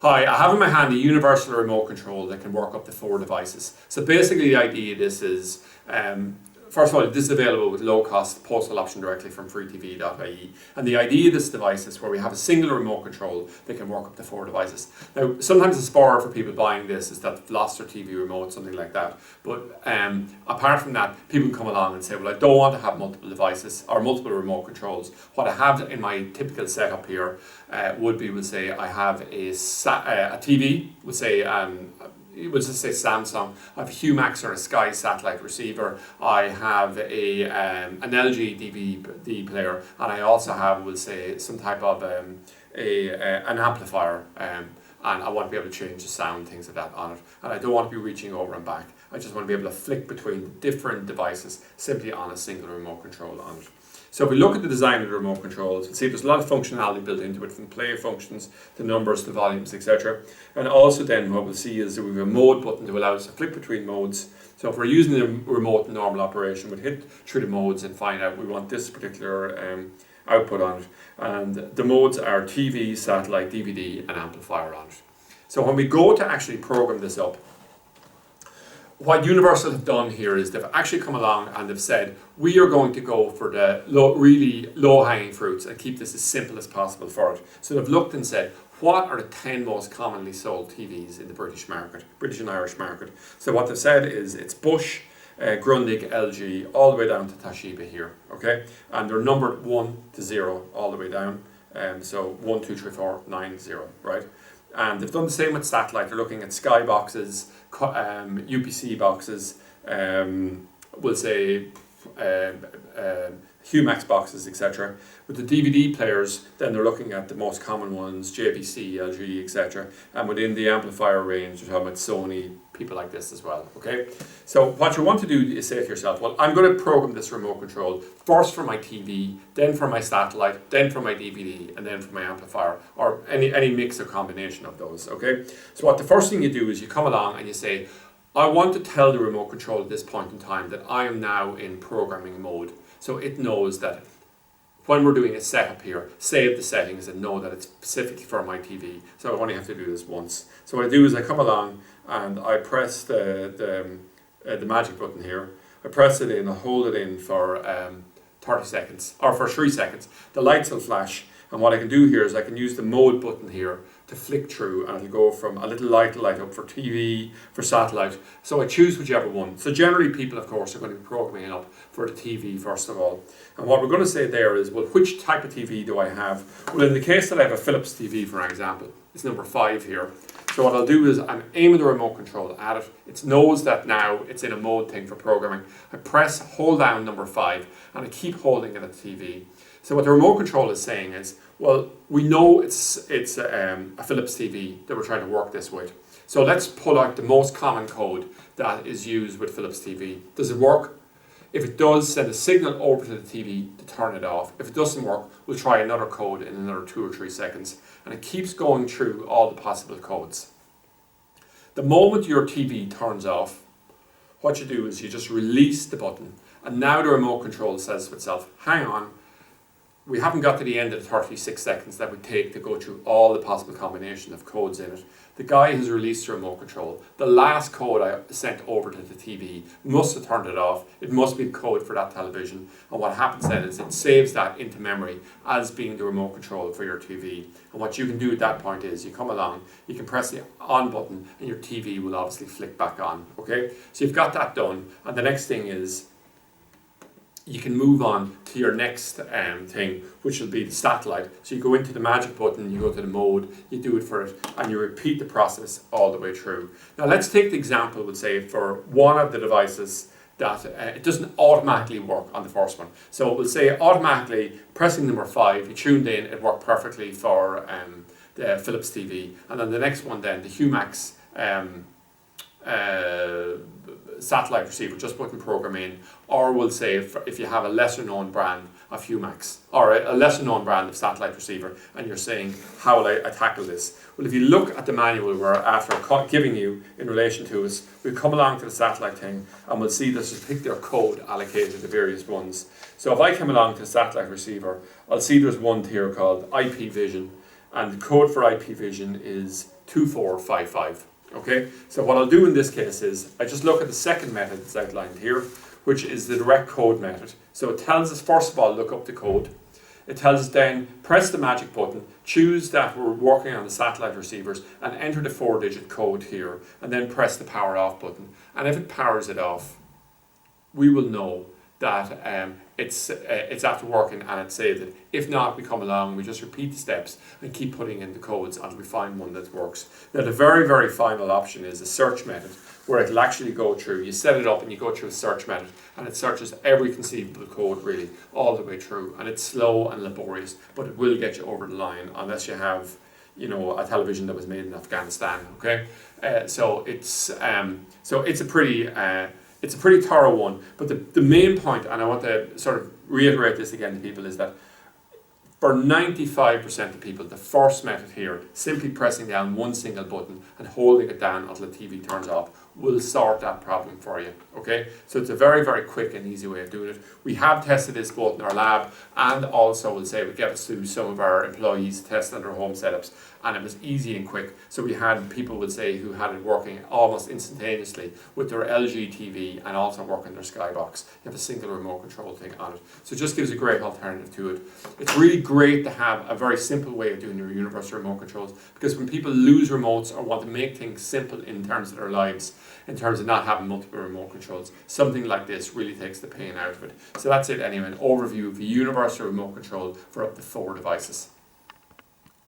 Hi, I have in my hand a universal remote control that can work up to 4 devices. So basically the idea of this is, first of all, this is available with low cost postal option directly from freetv.ie. And the idea of this device is where we have a single remote control that can work up to 4 devices. Now, sometimes the spur for people buying this is that they've lost their TV remote, something like that. But apart from that, people can come along and say, well, I don't want to have multiple devices or multiple remote controls. What I have in my typical setup here would be, we'll say, I have a TV, we'll say, we'll just say Samsung. I have a Humax or a Sky satellite receiver. I have an LG DVD player, and I also have, we'll say, some type of an amplifier. And I want to be able to change the sound, things like that on it. And I don't want to be reaching over and back. I just want to be able to flick between different devices simply on a single remote control on it. So if we look at the design of the remote controls, you'll see there's a lot of functionality built into it, from play functions, the numbers, the volumes, etc. And also then what we'll see is that we have a mode button to allow us to flick between modes. So if we're using the remote in normal operation, we'll hit through the modes and find out we want this particular output on it. And the modes are TV, satellite, DVD and amplifier on it. So when we go to actually program this up, what Universal have done here is they've actually come along and they've said, we are going to go for the really low-hanging fruits and keep this as simple as possible for it. So they've looked and said, what are the 10 most commonly sold TVs in the British market, British and Irish market? So what they've said is it's Bosch, Grundig, LG, all the way down to Toshiba here, okay? And they're numbered 1 to 0 all the way down. So 1, 2, 3, 4, 9, 0, right? And they've done the same with satellite. They're looking at Sky boxes, UPC boxes, we'll say Humax boxes, etc. With the DVD players, then they're looking at the most common ones, JVC, LG, etc. And within the amplifier range, you're talking about Sony, people like this as well, okay? So what you want to do is say to yourself, well, I'm going to program this remote control first for my TV, then for my satellite, then for my DVD, and then for my amplifier, or any mix or combination of those, okay? So what the first thing you do is you come along and you say, I want to tell the remote control at this point in time that I am now in programming mode. So it knows that when we're doing a setup here, save the settings and know that it's specifically for my TV. So I only have to do this once. So what I do is I come along and I press the magic button here. I press it in, I hold it in for 30 seconds, or for 3 seconds. The lights will flash, and what I can do here is I can use the mode button here to flick through, and it'll go from a little light to light up for TV, for satellite. So I choose whichever one. So generally people, of course, are going to be programming it up for the TV first of all. And what we're going to say there is, well, which type of TV do I have? Well, in the case that I have a Philips TV, for example, it's number 5 here. So what I'll do is I'm aiming the remote control at it. It knows that now it's in a mode thing for programming. I press, hold down number 5, and I keep holding it at the TV. So what the remote control is saying is, well, we know it's a Philips TV that we're trying to work this with. So let's pull out the most common code that is used with Philips TV. Does it work? If it does, send a signal over to the TV to turn it off. If it doesn't work, we'll try another code in another 2 or 3 seconds. And it keeps going through all the possible codes. The moment your TV turns off, what you do is you just release the button. And now the remote control says to itself, hang on, we haven't got to the end of the 36 seconds that would take to go through all the possible combination of codes in it. The guy has released the remote control. The last code I sent over to the TV must have turned it off. It must be the code for that television. And what happens then is it saves that into memory as being the remote control for your TV. And what you can do at that point is you come along, you can press the on button and your TV will obviously flick back on. Okay? So you've got that done. And the next thing is, you can move on to your next thing, which will be the satellite. So you go into the magic button, you go to the mode, you do it for it, and you repeat the process all the way through. Now let's take the example, we'll say, for one of the devices that it doesn't automatically work on the first one. So we'll say automatically, pressing number 5, you tuned in, it worked perfectly for the Philips TV. And then the next one then, the Humax satellite receiver, just putting program in, or we'll say if you have a lesser known brand of Humax or a lesser known brand of satellite receiver and you're saying, how will I tackle this? Well, if you look at the manual we're after giving you in relation to us, we'll come along to the satellite thing and we'll see there's a particular code allocated to various ones. So if I come along to the satellite receiver, I'll see there's one here called IP Vision, and the code for IP Vision is 2455. Okay, so what I'll do in this case is I just look at the second method that's outlined here, which is the direct code method. So it tells us, first of all, look up the code. It tells us then, press the magic button, choose that we're working on the satellite receivers, and enter the 4-digit code here, and then press the power off button. And if it powers it off, we will know that it's after working and it's saved it. If not, we come along and we just repeat the steps and keep putting in the codes until we find one that works. Now the very, very final option is a search method, where it'll actually go through, you set it up and you go through a search method, and it searches every conceivable code really, all the way through, and it's slow and laborious, but it will get you over the line unless you have, you know, a television that was made in Afghanistan, okay? So it's a pretty thorough one, but the main point, and I want to sort of reiterate this again to people, is that for 95% of people, the first method here, simply pressing down one single button and holding it down until the TV turns off, will sort that problem for you, okay? So it's a very, very quick and easy way of doing it. We have tested this both in our lab, and also we'll say we get us to some of our employees test on their home setups, and it was easy and quick. So we had people would say who had it working almost instantaneously with their LG TV and also working their Skybox. You have a single remote control thing on it. So it just gives a great alternative to it. It's really great to have a very simple way of doing your universal remote controls, because when people lose remotes or want to make things simple in terms of their lives, in terms of not having multiple remote controls, something like this really takes the pain out of it. So that's it anyway, an overview of a universal remote control for up to 4 devices.